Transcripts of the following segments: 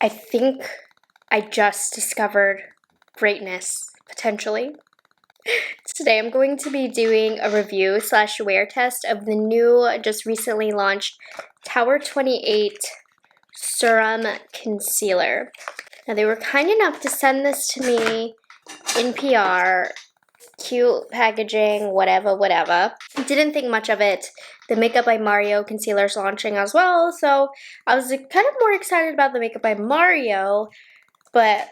I think I just discovered greatness, potentially. Today I'm going to be doing a review / wear test of the new, just recently launched Tower 28 Serum Concealer. Now they were kind enough to send this to me in PR, cute packaging, whatever. Didn't think much of it. The Makeup by Mario concealer's launching as well, so I was kind of more excited about the Makeup by Mario, but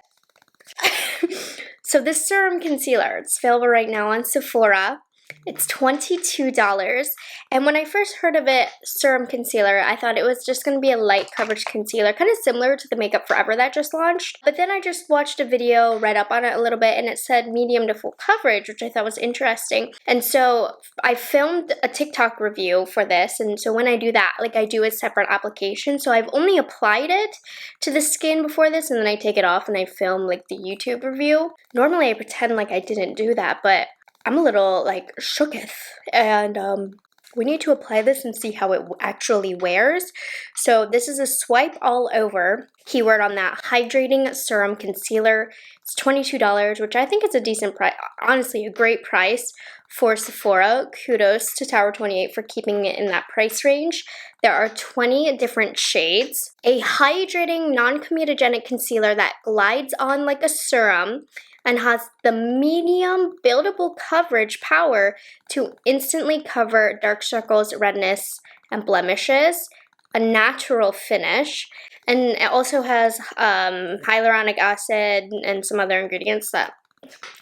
so this serum concealer, it's available right now on Sephora. It's $22, and when I first heard of it, serum concealer, I thought it was just going to be a light coverage concealer, kind of similar to the Makeup Forever that just launched. But then I just watched a video, read up on it a little bit, and it said medium to full coverage, which I thought was interesting. And so I filmed a TikTok review for this, and so when I do that, like I do a separate application. So I've only applied it to the skin before this, and then I take it off and I film like the YouTube review. Normally I pretend like I didn't do that, but I'm a little like shooketh, and we need to apply this and see how it actually wears. So this is a swipe all over keyword on that, hydrating serum concealer. It's $22, which I think is a decent price, honestly a great price for Sephora. Kudos to Tower 28 for keeping it in that price range. There are 20 different shades. A hydrating non-comedogenic concealer that glides on like a serum and has the medium buildable coverage power to instantly cover dark circles, redness, and blemishes, a natural finish, and it also has hyaluronic acid and some other ingredients that,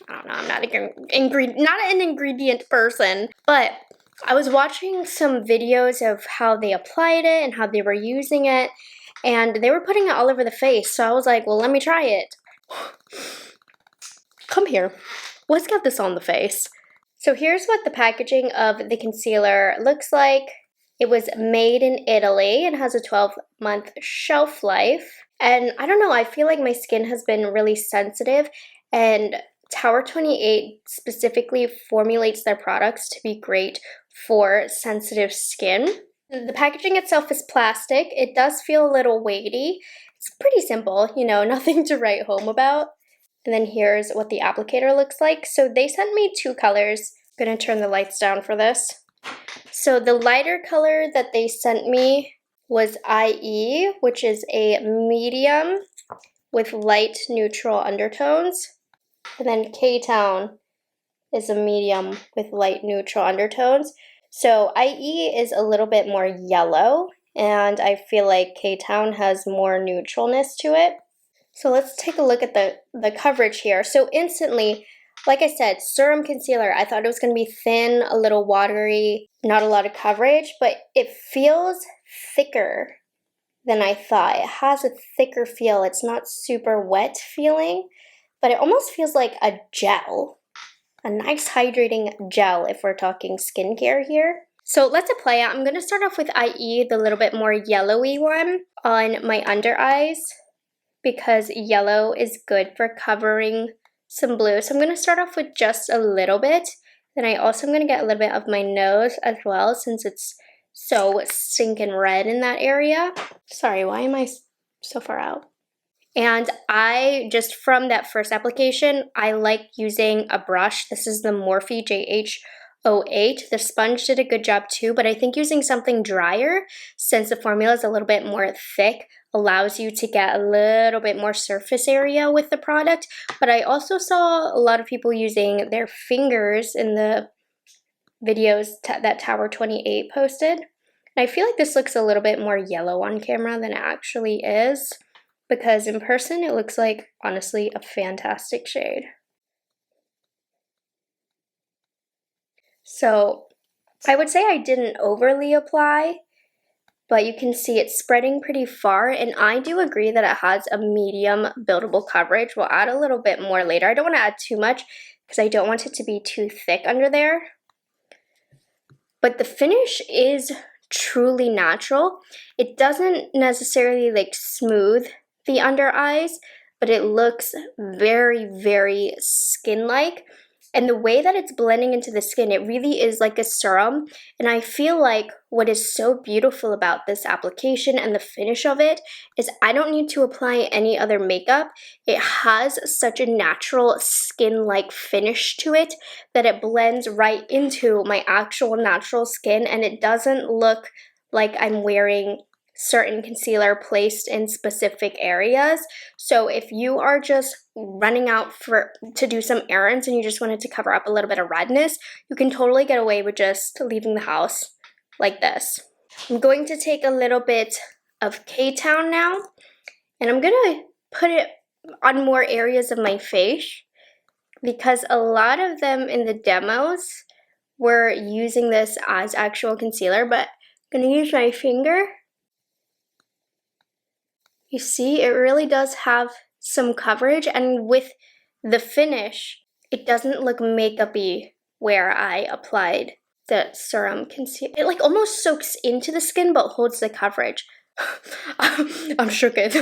I don't know, I'm not an ingredient person, but I was watching some videos of how they applied it and how they were using it, and they were putting it all over the face, so I was like, well, let me try it. Come here. Let's get this on the face. So here's what the packaging of the concealer looks like. It was made in Italy and has a 12-month shelf life. And I don't know, I feel like my skin has been really sensitive, and Tower 28 specifically formulates their products to be great for sensitive skin. The packaging itself is plastic. It does feel a little weighty. It's pretty simple, you know, nothing to write home about. And then here's what the applicator looks like. So they sent me two colors. I'm gonna turn the lights down for this. So the lighter color that they sent me was IE, which is a medium with light neutral undertones. And then K-Town is a medium with light neutral undertones. So IE is a little bit more yellow, and I feel like K-Town has more neutralness to it. So let's take a look at the coverage here. So instantly, like I said, serum concealer, I thought it was going to be thin, a little watery, not a lot of coverage, but it feels thicker than I thought. It has a thicker feel. It's not super wet feeling, but it almost feels like a gel, a nice hydrating gel if we're talking skincare here. So let's apply it. I'm going to start off with IE, the little bit more yellowy one, on my under eyes, because yellow is good for covering some blue. So I'm going to start off with just a little bit. Then I also am going to get a little bit of my nose as well, since it's so stinking red in that area. Sorry, why am I so far out? And I, just from that first application, I like using a brush. This is the Morphe JH08. The sponge did a good job too, but I think using something drier, since the formula is a little bit more thick, allows you to get a little bit more surface area with the product. But I also saw a lot of people using their fingers in the videos that Tower 28 posted. And I feel like this looks a little bit more yellow on camera than it actually is, because in person it looks like, honestly, a fantastic shade. So I would say I didn't overly apply, but you can see it's spreading pretty far, and I do agree that it has a medium buildable coverage. We'll add a little bit more later. I don't want to add too much because I don't want it to be too thick under there. But the finish is truly natural. It doesn't necessarily like smooth the under eyes, but it looks very, very skin-like. And the way that it's blending into the skin, it really is like a serum. And I feel like what is so beautiful about this application and the finish of it is I don't need to apply any other makeup. It has such a natural skin-like finish to it that it blends right into my actual natural skin, and it doesn't look like I'm wearing certain concealer placed in specific areas. So if you are just running out to do some errands and you just wanted to cover up a little bit of redness, you can totally get away with just leaving the house like this. I'm going to take a little bit of K-Town now, and I'm gonna put it on more areas of my face because a lot of them in the demos were using this as actual concealer, but I'm gonna use my finger. You see, it really does have some coverage, and with the finish, it doesn't look makeup-y where I applied the serum concealer. It like almost soaks into the skin but holds the coverage. I'm shooked.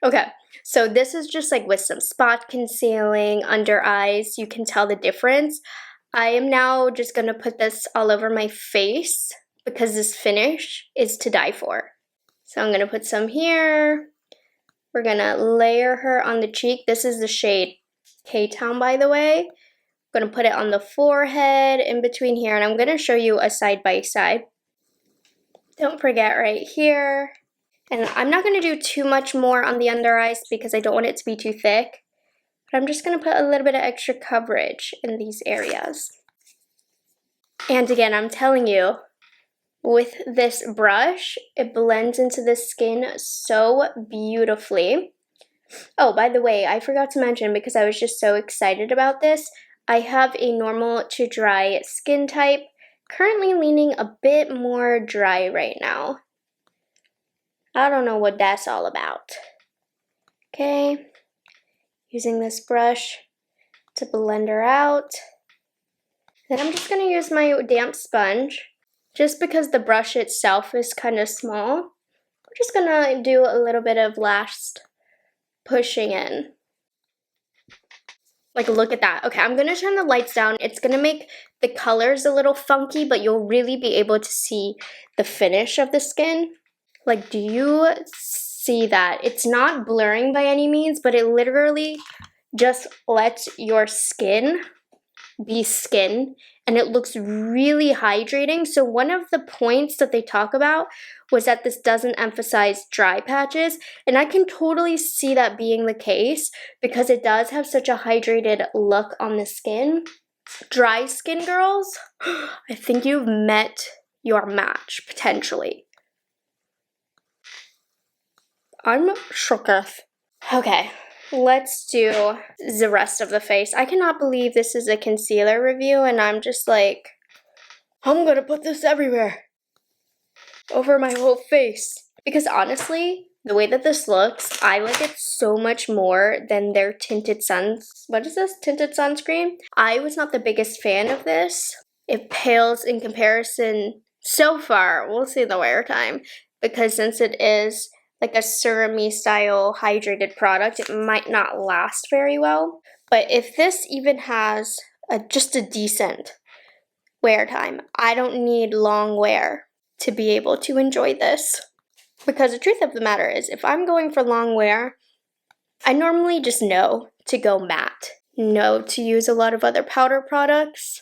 Okay, so this is just like with some spot concealing, under eyes. You can tell the difference. I am now just gonna put this all over my face because this finish is to die for. So I'm gonna put some here. We're gonna layer her on the cheek. This is the shade K-Town, by the way. I'm gonna put it on the forehead, in between here, and I'm gonna show you a side by side. Don't forget right here. And I'm not gonna do too much more on the under eyes because I don't want it to be too thick. But I'm just gonna put a little bit of extra coverage in these areas. And again, I'm telling you, with this brush, it blends into the skin so beautifully. Oh, by the way, I forgot to mention because I was just so excited about this, I have a normal to dry skin type, currently leaning a bit more dry right now. I don't know what that's all about. Okay, using this brush to blend her out. Then I'm just gonna use my damp sponge. Just because the brush itself is kind of small, we're just gonna do a little bit of last pushing in. Like, look at that. Okay, I'm gonna turn the lights down. It's gonna make the colors a little funky, but you'll really be able to see the finish of the skin. Like, do you see that? It's not blurring by any means, but it literally just lets your skin be skin, and it looks really hydrating. So one of the points that they talk about was that this doesn't emphasize dry patches, and I can totally see that being the case because it does have such a hydrated look on the skin. Dry skin girls, I think you've met your match, potentially. I'm shooketh. Okay. Let's do the rest of the face. I cannot believe this is a concealer review, and I'm just like, I'm gonna put this everywhere. Over my whole face. Because honestly, the way that this looks, I like it so much more than their tinted what is this? Tinted sunscreen? I was not the biggest fan of this. It pales in comparison so far. We'll see the wear time. Because since it is like a serum-y style hydrated product, it might not last very well. But if this even has just a decent wear time, I don't need long wear to be able to enjoy this. Because the truth of the matter is, if I'm going for long wear, I normally just know to go matte, know to use a lot of other powder products.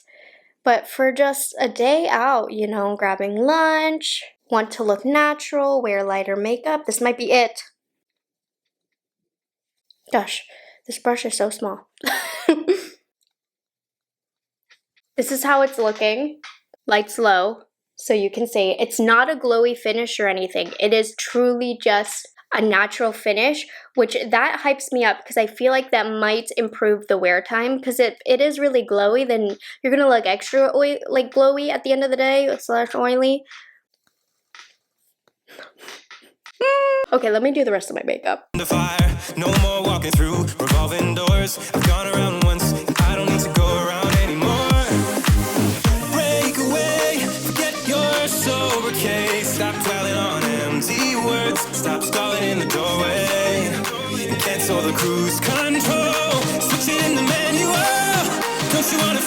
But for just a day out, you know, grabbing lunch, want to look natural, wear lighter makeup, this might be it. Gosh, this brush is so small. This is how it's looking. Lights low, so you can see it's not a glowy finish or anything. It is truly just a natural finish, which that hypes me up because I feel like that might improve the wear time, because if it is really glowy, then you're gonna look extra glowy at the end of the day, / oily. Okay, let me do the rest of my makeup. The fire, no more walking through revolving doors. I've gone around once, I don't need to go around anymore. Break away, forget your sober case. Stop dwelling on empty words. Stop stalling in the doorway and cancel the cruise control. Switch it in the manual. Don't you wanna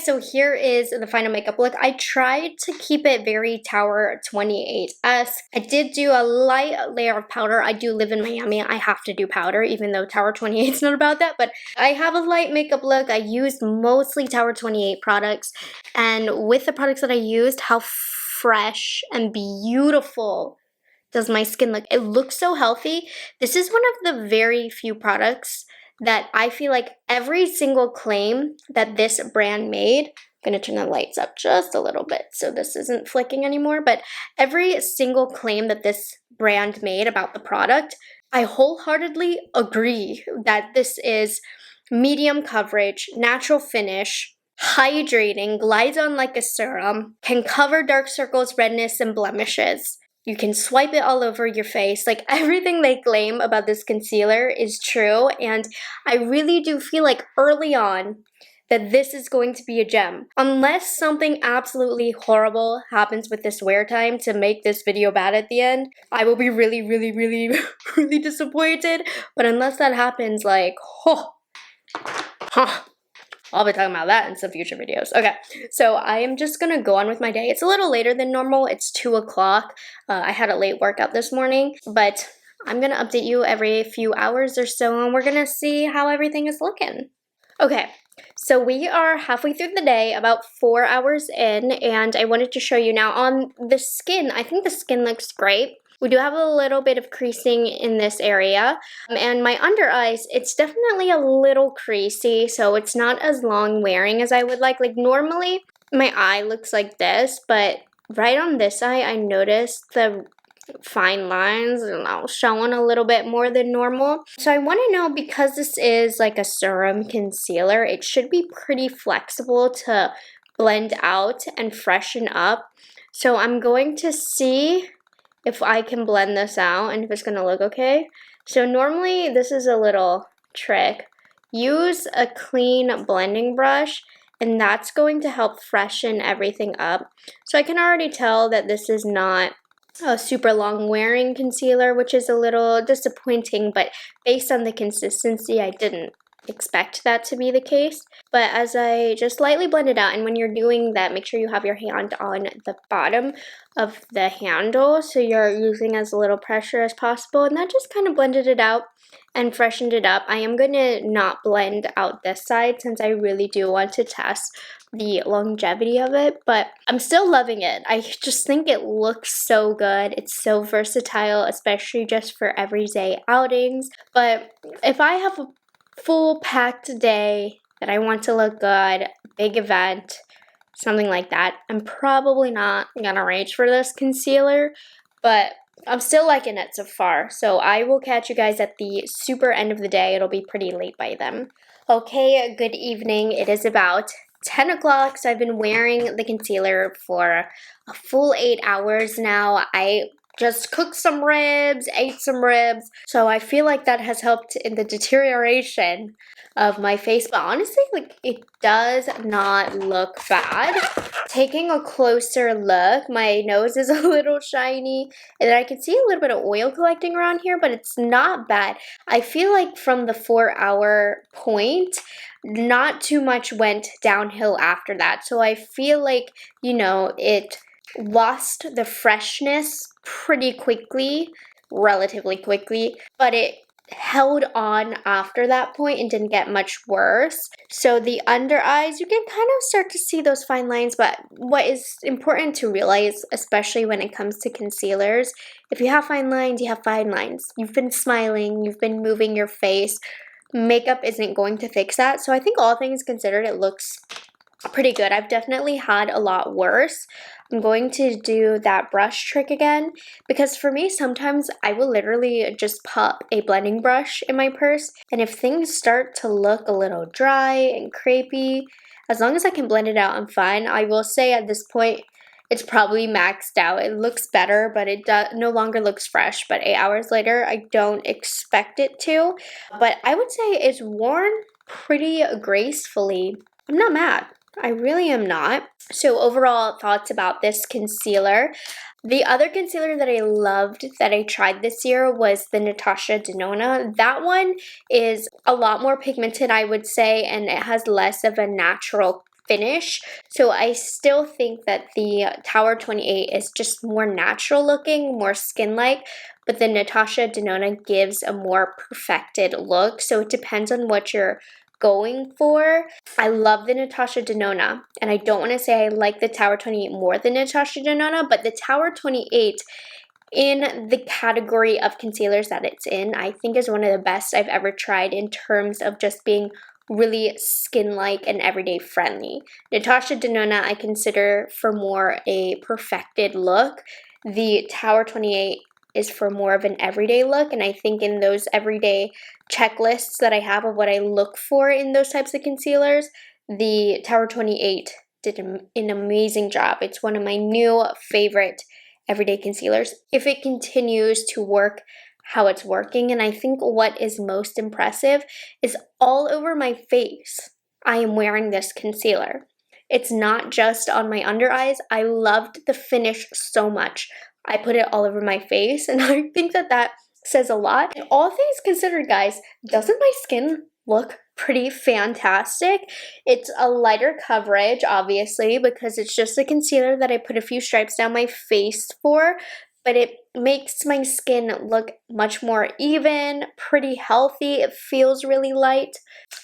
so here is the final makeup look. I tried to keep it very Tower 28-esque. I did do a light layer of powder. I do live in Miami. I have to do powder, even though Tower 28 is not about that. But I have a light makeup look. I used mostly Tower 28 products. And with the products that I used, how fresh and beautiful does my skin look? It looks so healthy. This is one of the very few products that I feel like every single claim that this brand made, I'm gonna turn the lights up just a little bit so this isn't flicking anymore, but every single claim that this brand made about the product, I wholeheartedly agree that this is medium coverage, natural finish, hydrating, glides on like a serum, can cover dark circles, redness, and blemishes. You can swipe it all over your face. Like, everything they claim about this concealer is true, and I really do feel like early on that this is going to be a gem. Unless something absolutely horrible happens with this wear time to make this video bad at the end, I will be really, really, really, really disappointed. But unless that happens, like, I'll be talking about that in some future videos. Okay, so I am just gonna go on with my day. It's a little later than normal. It's 2 o'clock. I had a late workout this morning, but I'm gonna update you every few hours or so, and we're gonna see how everything is looking. Okay, so we are halfway through the day, about 4 hours in, and I wanted to show you now on the skin. I think the skin looks great. We do have a little bit of creasing in this area, and my under eyes, it's definitely a little creasy, so it's not as long wearing as I would like. Like, normally my eye looks like this, but right on this eye, I noticed the fine lines and showing a little bit more than normal. So I want to know, because this is like a serum concealer, it should be pretty flexible to blend out and freshen up. So I'm going to see if I can blend this out and if it's going to look okay. So normally this is a little trick. Use a clean blending brush, and that's going to help freshen everything up. So I can already tell that this is not a super long wearing concealer, which is a little disappointing, but based on the consistency, I didn't expect that to be the case. But as I just lightly blend it out, and when you're doing that, make sure you have your hand on the bottom of the handle so you're using as little pressure as possible, and that just kind of blended it out and freshened it up. I am going to not blend out this side since I really do want to test the longevity of it, but I'm still loving it. I just think it looks so good. It's so versatile, especially just for everyday outings. But if I have a full packed day that I want to look good, big event, something like that, I'm probably not gonna reach for this concealer, but I'm still liking it so far. So I will catch you guys at the super end of the day. It'll be pretty late by then. Okay, good evening. It is about 10 o'clock, so I've been wearing the concealer for a full 8 hours now. I just cooked some ribs, ate some ribs, so I feel like that has helped in the deterioration of my face, but honestly, like, it does not look bad. Taking a closer look, my nose is a little shiny, and I can see a little bit of oil collecting around here, but it's not bad. I feel like from the 4-hour point, not too much went downhill after that, so I feel like, you know, it lost the freshness pretty quickly, relatively quickly, but it held on after that point and didn't get much worse. So the under eyes, you can kind of start to see those fine lines, but what is important to realize, especially when it comes to concealers, if you have fine lines, you have fine lines. You've been smiling, you've been moving your face. Makeup isn't going to fix that. So I think all things considered, it looks pretty good. I've definitely had a lot worse. I'm going to do that brush trick again, because for me, sometimes I will literally just pop a blending brush in my purse, and if things start to look a little dry and crepey, as long as I can blend it out, I'm fine. I will say at this point, it's probably maxed out. It looks better, but it no longer looks fresh. But 8 hours later, I don't expect it to. But I would say it's worn pretty gracefully. I'm not mad. I really am not. So overall thoughts about this concealer. The other concealer that I loved that I tried this year was the Natasha Denona. That one is a lot more pigmented, I would say, and it has less of a natural finish. So I still think that the Tower 28 is just more natural looking, more skin-like, but the Natasha Denona gives a more perfected look. So it depends on what you're going for. I love the Natasha Denona, and I don't want to say I like the Tower 28 more than Natasha Denona, but the Tower 28 in the category of concealers that it's in, I think is one of the best I've ever tried in terms of just being really skin-like and everyday friendly. Natasha Denona I consider for more a perfected look. The Tower 28 is for more of an everyday look, and I think in those everyday checklists that I have of what I look for in those types of concealers, the Tower 28 did an amazing job. It's one of my new favorite everyday concealers if it continues to work how it's working. And I think what is most impressive is all over my face I am wearing this concealer. It's not just on my under eyes. I loved the finish so much. I put it all over my face, and I think that that says a lot. And all things considered, guys, doesn't my skin look pretty fantastic? It's a lighter coverage, obviously, because it's just a concealer that I put a few stripes down my face for, but it makes my skin look much more even, pretty healthy. It feels really light.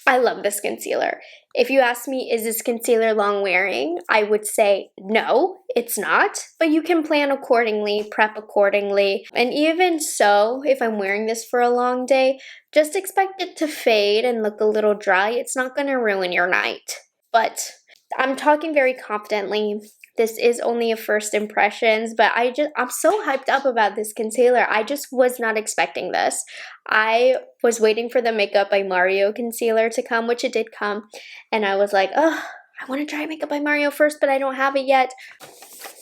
I love this concealer. If you ask me, is this concealer long wearing? I would say no, it's not, but you can plan accordingly, prep accordingly. And even so, if I'm wearing this for a long day, just expect it to fade and look a little dry. It's not gonna ruin your night. But I'm talking very confidently. This is only a first impressions, but I'm so hyped up about this concealer. I just was not expecting this. I was waiting for the Makeup by Mario concealer to come, which it did come, and I was like, oh, I want to try Makeup by Mario first, but I don't have it yet.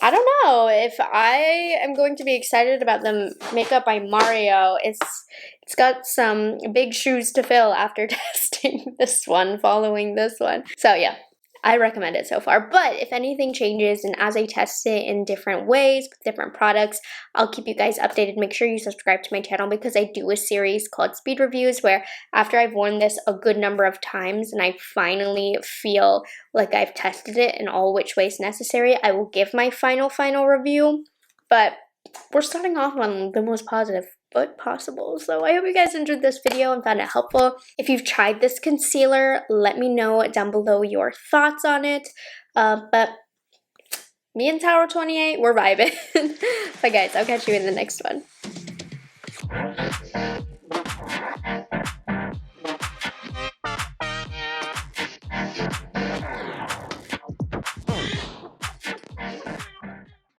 I don't know if I am going to be excited about the Makeup by Mario. It's got some big shoes to fill after testing this one, following this one. So yeah, I recommend it so far, but if anything changes and as I test it in different ways, with different products, I'll keep you guys updated. Make sure you subscribe to my channel because I do a series called Speed Reviews where after I've worn this a good number of times and I finally feel like I've tested it in all which ways necessary, I will give my final review. But we're starting off on the most positive foot possible. So I hope you guys enjoyed this video and found it helpful. If you've tried this concealer, let me know down below your thoughts on it. But me and Tower 28, we're vibing. But guys, I'll catch you in the next one.